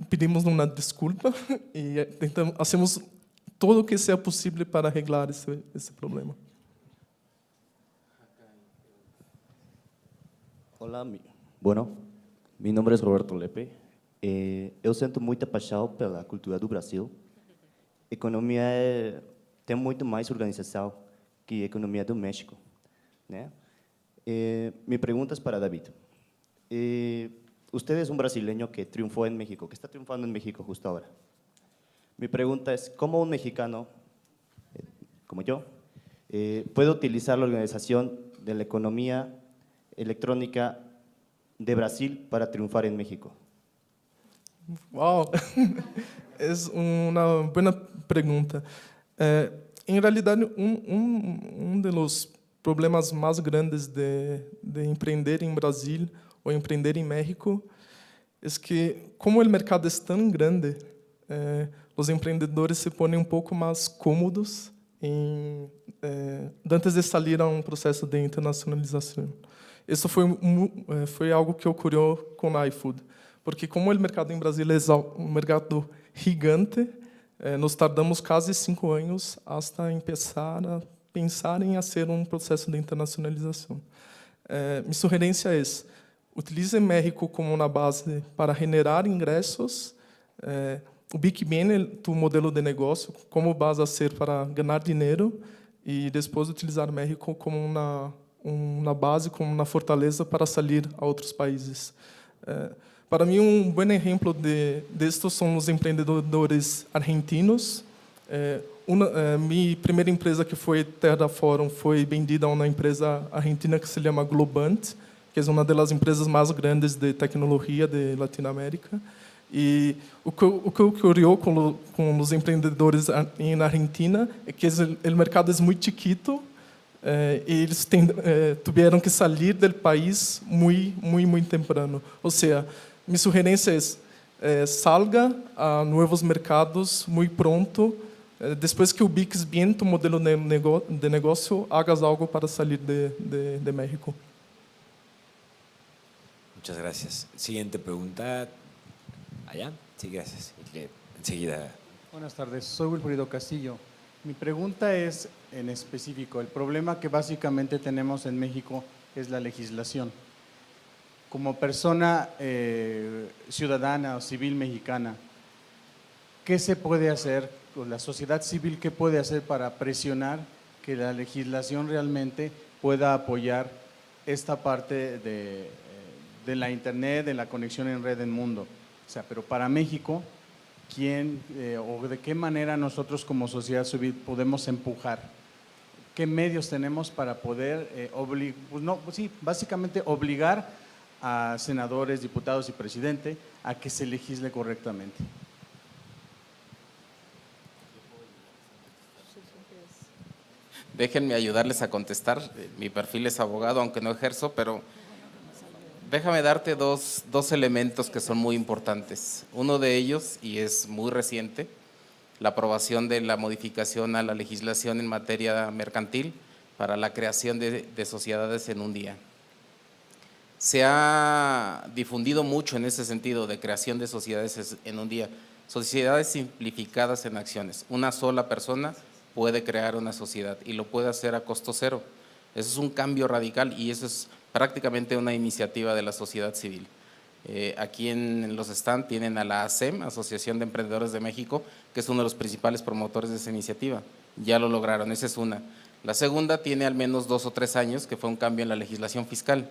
pedimos una disculpa y hacemos todo lo que sea posible para arreglar ese problema. Olá, meu nome é Roberto Lepe. Eu sinto muita paixão pela cultura do Brasil. A economia tem muito mais organização que a economia do México, né? Mi pergunta é para David. Usted é brasileño que triunfou em México, que está triunfando em México justo agora. Mi pregunta é, como un mexicano, como yo, puede utilizar la organización de la economía electrónica de Brasil para triunfar en México? Uau, é uma boa pergunta. Em realidade, dos problemas mais grandes de empreender em Brasil ou empreender em México é que, como o mercado é tão grande, os empreendedores se põem pouco mais cômodos antes de sair a processo de internacionalização. Isso foi algo que ocorreu com a iFood, porque como o mercado em Brasil é um mercado gigante, nós tardamos quase 5 anos até começar a pensar em fazer um processo de internacionalização. Minha sugerência é: utilize México como uma base para generar ingressos, ubique bem tu modelo de negócio, como base a ser para ganhar dinheiro, e depois utilizar México como uma base, como uma fortaleza para sair a outros países. Para mim, bom exemplo disso são os empreendedores argentinos. Minha primeira empresa, que foi Terra Forum, foi vendida a uma empresa argentina que se chama Globant, que é uma das empresas mais grandes de tecnologia de Latinoamérica. E o que ocorreu com os empreendedores na Argentina é que o mercado é muito chiquito, e eles tiveram que sair do país muito temprano. Ou seja, minha sugerência é salga a novos mercados muito pronto. Depois que ubiques bem tu modelo de negócio, hagas algo para sair de México. Muchas gracias. Siguiente pregunta. Allá. Sí, gracias. Enseguida. Buenas tardes, soy Wilfrido Castillo. Mi pregunta es en específico, el problema que básicamente tenemos en México es la legislación. Como persona ciudadana o civil mexicana, ¿qué se puede hacer, o la sociedad civil qué puede hacer para presionar que la legislación realmente pueda apoyar esta parte de la Internet, de la conexión en red en mundo? O sea, pero para México, quién o de qué manera nosotros como sociedad civil podemos empujar. ¿Qué medios tenemos para poder básicamente obligar a senadores, diputados y presidente a que se legisle correctamente? Déjenme ayudarles a contestar. Mi perfil es abogado, aunque no ejerzo, pero déjame darte dos elementos que son muy importantes. Uno de ellos, y es muy reciente, la aprobación de la modificación a la legislación en materia mercantil para la creación de sociedades en un día. Se ha difundido mucho en ese sentido de creación de sociedades en un día, sociedades simplificadas en acciones. Una sola persona puede crear una sociedad y lo puede hacer a costo cero. Eso es un cambio radical y eso es prácticamente una iniciativa de la sociedad civil. Aquí en los stands tienen a la ASEM, Asociación de Emprendedores de México, que es uno de los principales promotores de esa iniciativa. Ya lo lograron, esa es una. La segunda tiene al menos 2 o 3 años, que fue un cambio en la legislación fiscal.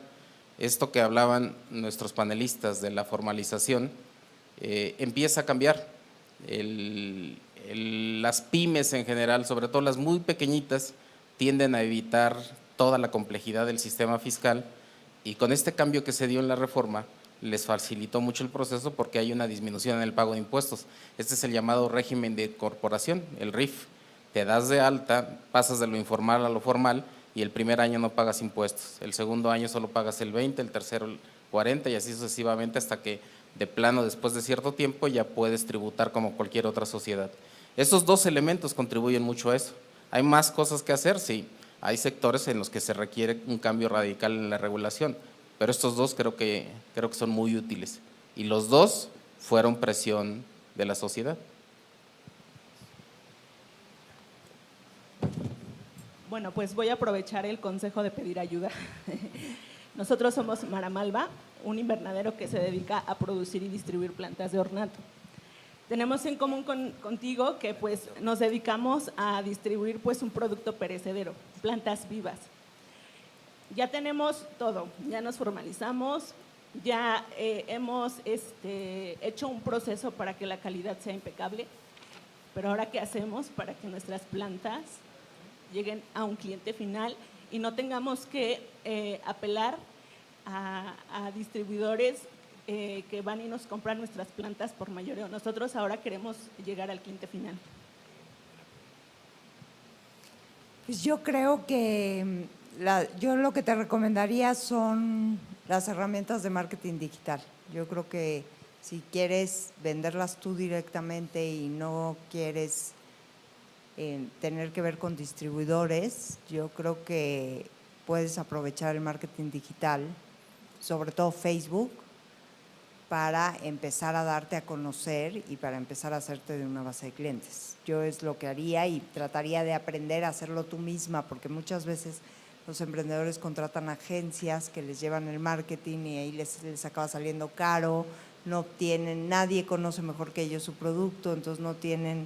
Esto que hablaban nuestros panelistas de la formalización, empieza a cambiar. Las pymes en general, sobre todo las muy pequeñitas, tienden a evitar toda la complejidad del sistema fiscal y con este cambio que se dio en la reforma les facilitó mucho el proceso porque hay una disminución en el pago de impuestos. Este es el llamado régimen de corporación, el RIF. Te das de alta, pasas de lo informal a lo formal y el primer año no pagas impuestos, el segundo año solo pagas el 20, el tercero el 40 y así sucesivamente hasta que de plano después de cierto tiempo ya puedes tributar como cualquier otra sociedad. Esos 2 elementos contribuyen mucho a eso. ¿Hay más cosas que hacer? Sí. Hay sectores en los que se requiere un cambio radical en la regulación, pero estos 2 creo que son muy útiles. Y los 2 fueron presión de la sociedad. Bueno, pues voy a aprovechar el consejo de pedir ayuda. Nosotros somos Maramalva, un invernadero que se dedica a producir y distribuir plantas de ornato. Tenemos en común contigo que pues nos dedicamos a distribuir pues un producto perecedero, plantas vivas. Ya tenemos todo, ya nos formalizamos, ya hemos hecho un proceso para que la calidad sea impecable, pero ahora ¿qué hacemos para que nuestras plantas lleguen a un cliente final y no tengamos que apelar a distribuidores que van y nos compran nuestras plantas por mayoreo? Nosotros ahora queremos llegar al cliente final. Pues yo creo que yo lo que te recomendaría son las herramientas de marketing digital. Yo creo que si quieres venderlas tú directamente y no quieres tener que ver con distribuidores, yo creo que puedes aprovechar el marketing digital, sobre todo Facebook, para empezar a darte a conocer y para empezar a hacerte de una base de clientes. Yo es lo que haría y trataría de aprender a hacerlo tú misma, porque muchas veces los emprendedores contratan agencias que les llevan el marketing y ahí les acaba saliendo caro, no obtienen, nadie conoce mejor que ellos su producto, entonces no tienen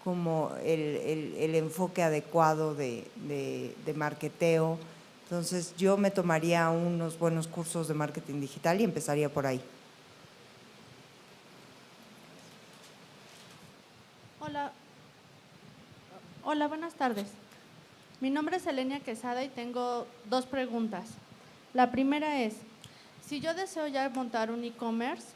como el enfoque adecuado de marketeo. Entonces yo me tomaría unos buenos cursos de marketing digital y empezaría por ahí. Hola, buenas tardes. Mi nombre es Elenia Quesada y tengo 2 preguntas. La primera es, si yo deseo ya montar un e-commerce,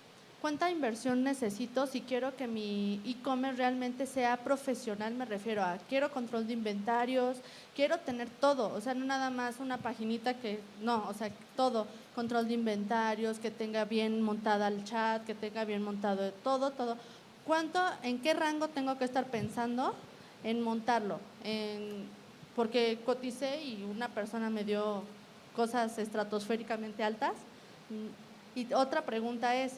¿cuánta inversión necesito si quiero que mi e-commerce realmente sea profesional? Me refiero a, quiero control de inventarios, quiero tener todo, o sea, no nada más una paginita no, o sea, todo, control de inventarios, que tenga bien montada el chat, que tenga bien montado todo. ¿En qué rango tengo que estar pensando en montarlo? Porque coticé y una persona me dio cosas estratosféricamente altas. Y otra pregunta es,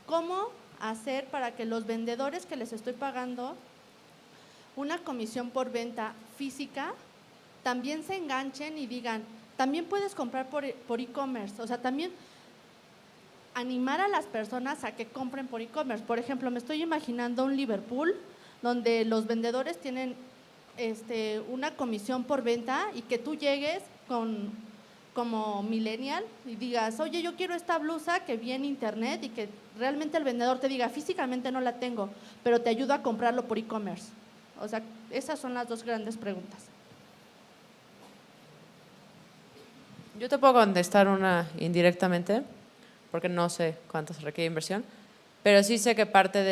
¿cómo hacer para que los vendedores que les estoy pagando una comisión por venta física también se enganchen y digan, también puedes comprar por e-commerce? O sea, también animar a las personas a que compren por e-commerce. Por ejemplo, me estoy imaginando un Liverpool donde los vendedores tienen una comisión por venta y que tú llegues con como millennial y digas, oye, yo quiero esta blusa que vi en internet y que realmente el vendedor te diga, físicamente no la tengo, pero te ayudo a comprarlo por e-commerce? O sea, esas son las dos grandes preguntas. Yo te puedo contestar una indirectamente, porque no sé cuánto se requiere inversión, pero sí sé que parte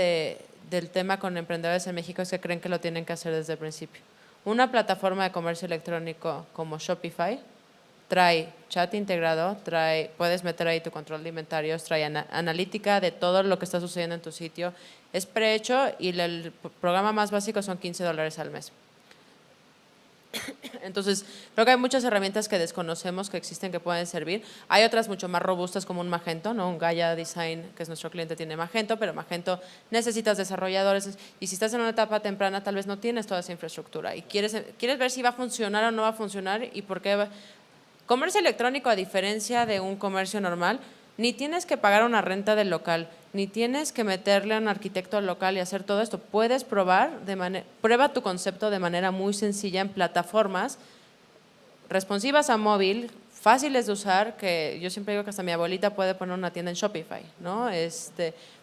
del tema con emprendedores en México es que creen que lo tienen que hacer desde el principio. Una plataforma de comercio electrónico como Shopify trae chat integrado, puedes meter ahí tu control de inventarios, trae analítica de todo lo que está sucediendo en tu sitio. Es prehecho y el programa más básico son $15 al mes. Entonces, creo que hay muchas herramientas que desconocemos que existen que pueden servir. Hay otras mucho más robustas como un Magento, ¿no? Un Gaia Design, que es nuestro cliente, tiene Magento, pero Magento necesitas desarrolladores y si estás en una etapa temprana tal vez no tienes toda esa infraestructura y quieres ver si va a funcionar o no va a funcionar y por qué. Comercio electrónico, a diferencia de un comercio normal, ni tienes que pagar una renta del local, ni tienes que meterle a un arquitecto al local y hacer todo esto. Puedes prueba tu concepto de manera muy sencilla en plataformas responsivas a móvil, fáciles de usar, que yo siempre digo que hasta mi abuelita puede poner una tienda en Shopify, ¿no?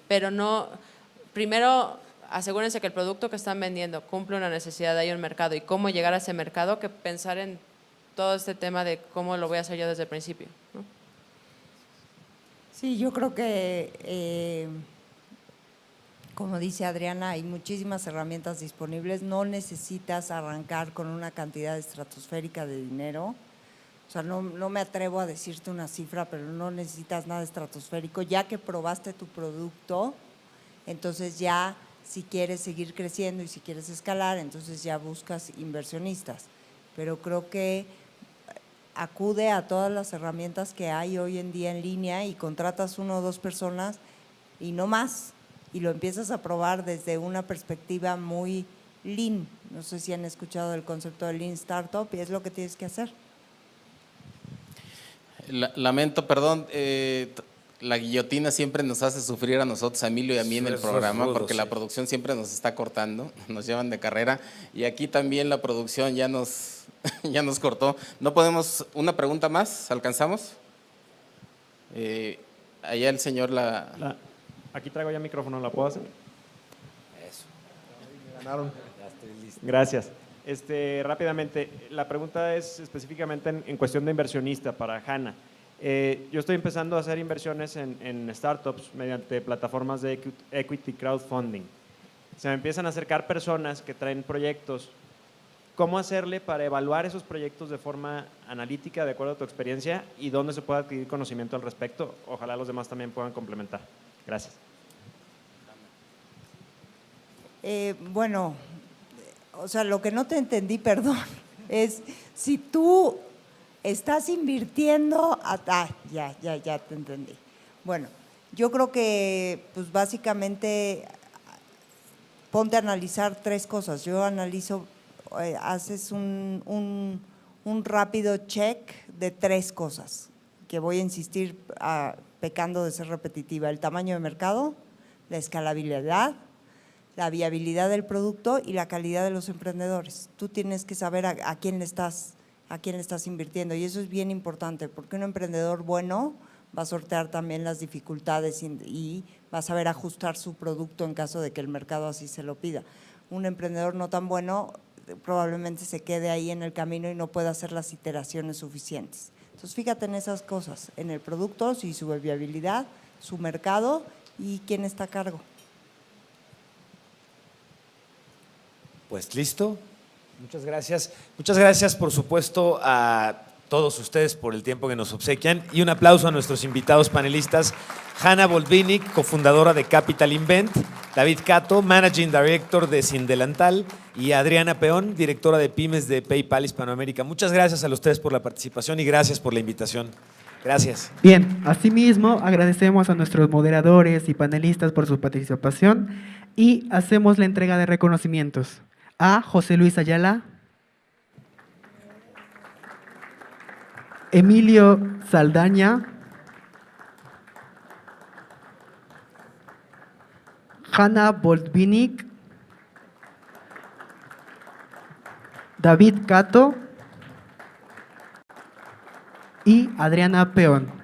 Pero no, primero asegúrense que el producto que están vendiendo cumple una necesidad, hay un mercado y cómo llegar a ese mercado, que pensar en todo este tema de cómo lo voy a hacer yo desde el principio, ¿no? Sí, yo creo que, como dice Adriana, hay muchísimas herramientas disponibles. No necesitas arrancar con una cantidad estratosférica de dinero. O sea, no me atrevo a decirte una cifra, pero no necesitas nada estratosférico. Ya que probaste tu producto, entonces ya si quieres seguir creciendo y si quieres escalar, entonces ya buscas inversionistas. Pero creo que acude a todas las herramientas que hay hoy en día en línea y contratas 1 o 2 personas y no más, y lo empiezas a probar desde una perspectiva muy lean. No sé si han escuchado el concepto de Lean Startup y es lo que tienes que hacer. Lamento, perdón, la guillotina siempre nos hace sufrir a nosotros, a Emilio y a mí en el programa, porque la producción siempre nos está cortando, nos llevan de carrera y aquí también la producción ya nos cortó. No podemos, una pregunta más, ¿alcanzamos? Allá el señor Aquí traigo ya micrófono, ¿la puedo hacer? Eso. Me ganaron. Ya estoy listo. Gracias. Rápidamente, la pregunta es específicamente en cuestión de inversionista para Hanna. Yo estoy empezando a hacer inversiones en startups mediante plataformas de equity crowdfunding. Se me empiezan a acercar personas que traen proyectos. ¿Cómo hacerle para evaluar esos proyectos de forma analítica, de acuerdo a tu experiencia, y dónde se puede adquirir conocimiento al respecto? Ojalá los demás también puedan complementar. Gracias. Bueno, o sea, lo que no te entendí, perdón, es si tú estás invirtiendo, ya te entendí. Bueno, yo creo que pues básicamente ponte a analizar 3 cosas. Yo analizo, haces un rápido check de 3 cosas, que voy a insistir pecando de ser repetitiva: el tamaño de mercado, la escalabilidad, la viabilidad del producto y la calidad de los emprendedores. Tú tienes que saber a quién le estás invirtiendo y eso es bien importante, porque un emprendedor bueno va a sortear también las dificultades y va a saber ajustar su producto en caso de que el mercado así se lo pida. Un emprendedor no tan bueno probablemente se quede ahí en el camino y no pueda hacer las iteraciones suficientes. Entonces, fíjate en esas cosas, en el producto, si su viabilidad, su mercado y quién está a cargo. Pues listo. Muchas gracias. Muchas gracias, por supuesto, a todos ustedes por el tiempo que nos obsequian y un aplauso a nuestros invitados panelistas: Hanna Bolbinic, cofundadora de Capital Invent; David Cato, Managing Director de Sin Delantal; y Adriana Peón, directora de Pymes de PayPal Hispanoamérica. Muchas gracias a los tres por la participación y gracias por la invitación. Gracias. Bien, asimismo agradecemos a nuestros moderadores y panelistas por su participación y hacemos la entrega de reconocimientos a José Luis Ayala, Emilio Saldaña, Hanna Bolbinic, David Cato y Adriana Peón.